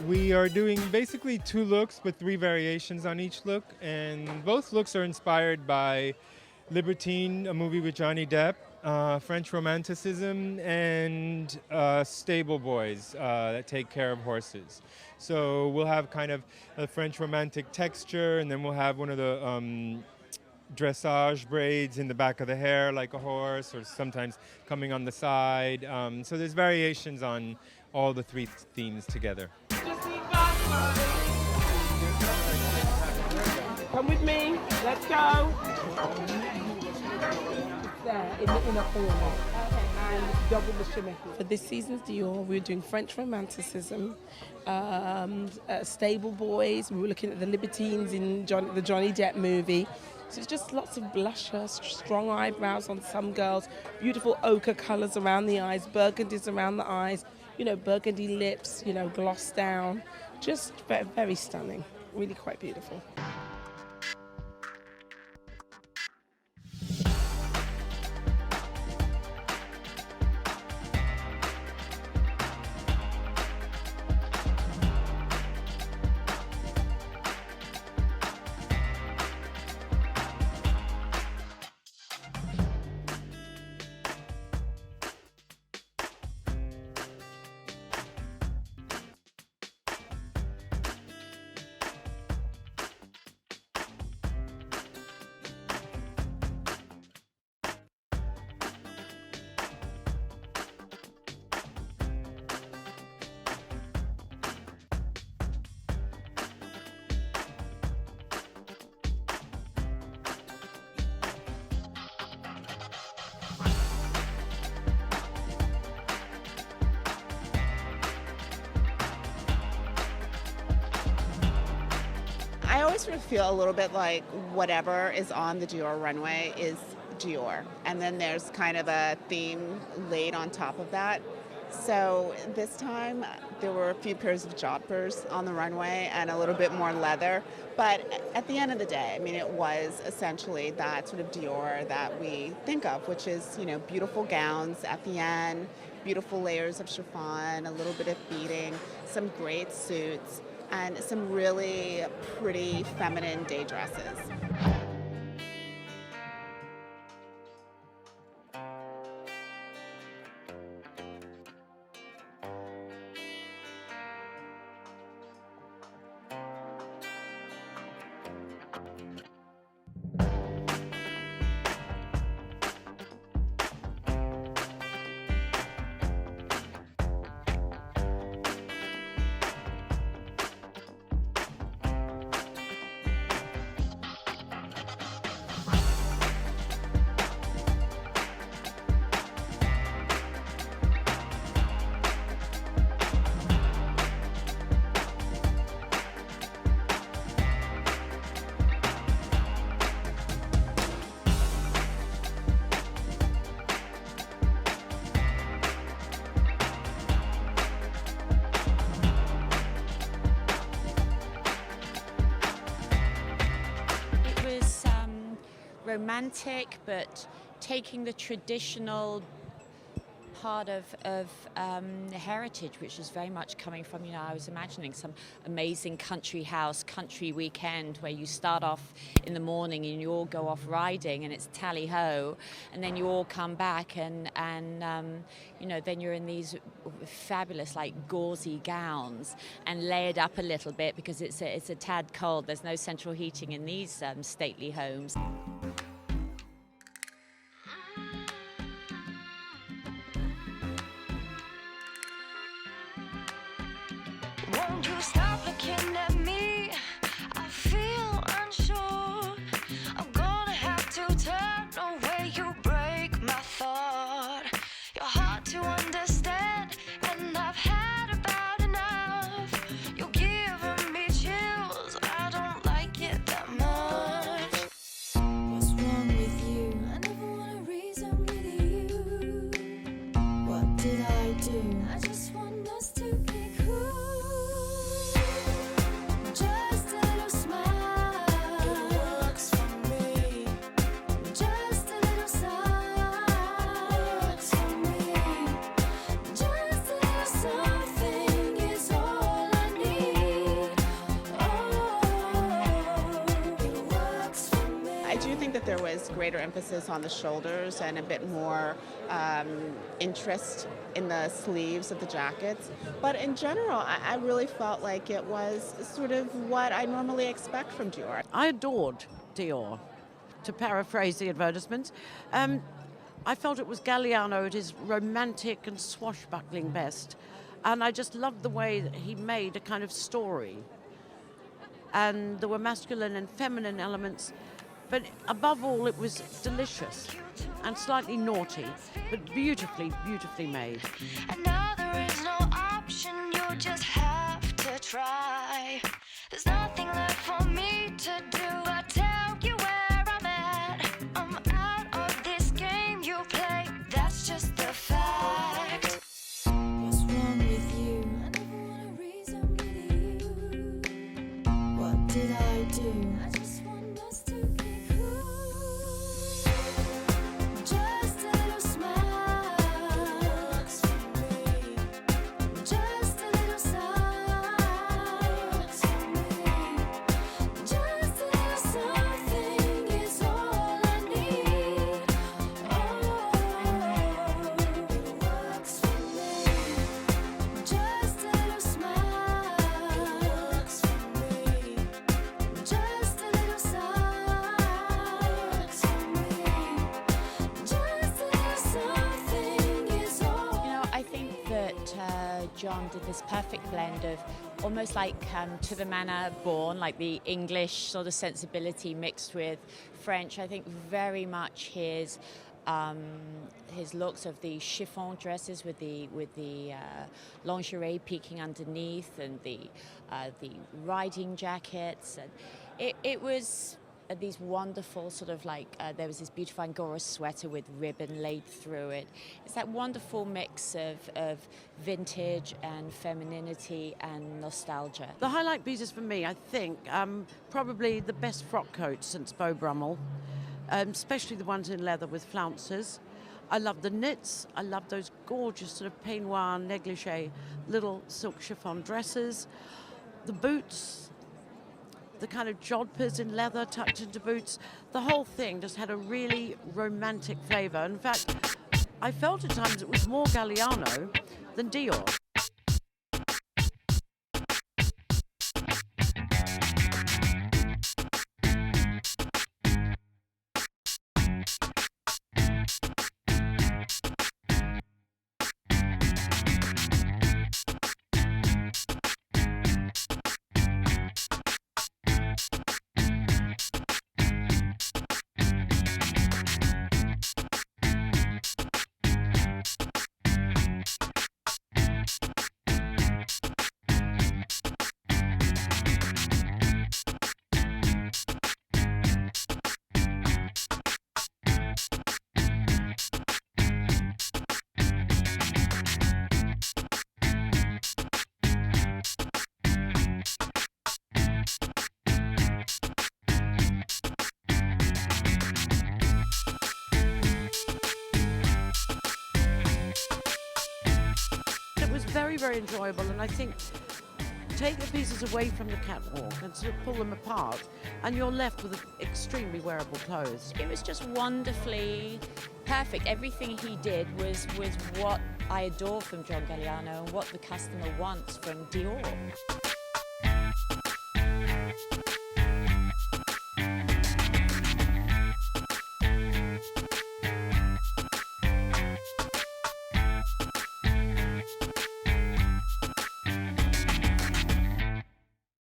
We are doing basically 2 looks with 3 variations on each look, and both looks are inspired by Libertine, a movie with Johnny Depp, French romanticism, and stable boys that take care of horses. So we'll have kind of a French romantic texture, and then we'll have one of the dressage braids in the back of the hair like a horse, or sometimes coming on the side. So there's variations on all the 3 themes together. Come with me, let's go. There, in a corner. And double the shimmy. For this season's Dior, we're doing French romanticism, stable boys. We were looking at the Libertines in the Johnny Depp movie. So it's just lots of blusher, strong eyebrows on some girls, beautiful ochre colours around the eyes, burgundies around the eyes, burgundy lips, gloss down. Just very, very stunning, really quite beautiful. I always sort of feel a little bit like whatever is on the Dior runway is Dior. And then there's kind of a theme laid on top of that. So this time there were a few pairs of joppers on the runway and a little bit more leather. But at the end of the day, it was essentially that sort of Dior that we think of, which is, beautiful gowns at the end, beautiful layers of chiffon, a little bit of beading, some great suits, and some really pretty feminine day dresses. Romantic, but taking the traditional part of heritage, which is very much coming from, I was imagining some amazing country house, country weekend where you start off in the morning and you all go off riding and it's tally-ho, and then you all come back and then you're in these fabulous, gauzy gowns and layered up a little bit because it's a tad cold. There's no central heating in these stately homes. Won't you stop looking at me? I feel unsure. I'm gonna have to turn away. You break my thought. You're hard to understand, and I've had about enough. You're giving me chills. I don't like it that much. What's wrong with you? I never wanna reason with you. What did I do? I just want us to be cool. greater emphasis on the shoulders and a bit more interest in the sleeves of the jackets. But in general, I really felt like it was sort of what I normally expect from Dior. I adored Dior, to paraphrase the advertisements. I felt it was Galliano at his romantic and swashbuckling best. And I just loved the way that he made a kind of story. And there were masculine and feminine elements. But above all, it was delicious and slightly naughty, but beautifully, beautifully made. And now there is no option, you just have to try. There's nothing left for me to do. I tell you where I'm at. I'm out of this game you play. That's just the fact. What's wrong with you? I never wanna reason with you. What did I do? I just want us to be cool. Just a little smile. Works for me. Just a little sigh. Works for me. Just a little something is all I need. Oh, it works for me. Just a little smile. It works for me. Just a little sigh. Works for me. Just a little something is all. You know, I think that John did this perfect blend of almost like to the manner born, like the English sort of sensibility mixed with French. I think very much his looks of the chiffon dresses with the lingerie peeking underneath, and the riding jackets, and it was these wonderful sort of like there was this beautiful Angora sweater with ribbon laid through it. It's that wonderful mix of vintage and femininity and nostalgia. The highlight pieces for me, I think, probably the best frock coats since Beau Brummel, especially the ones in leather with flounces. I love the knits. I love those gorgeous sort of peignoir, negligee, little silk chiffon dresses. The boots, the kind of jodhpurs in leather tucked into boots. The whole thing just had a really romantic flavour. In fact, I felt at times it was more Galliano than Dior. Very, very enjoyable, and I think take the pieces away from the catwalk and sort of pull them apart, and you're left with extremely wearable clothes. It was just wonderfully perfect. Everything he did was what I adore from John Galliano and what the customer wants from Dior.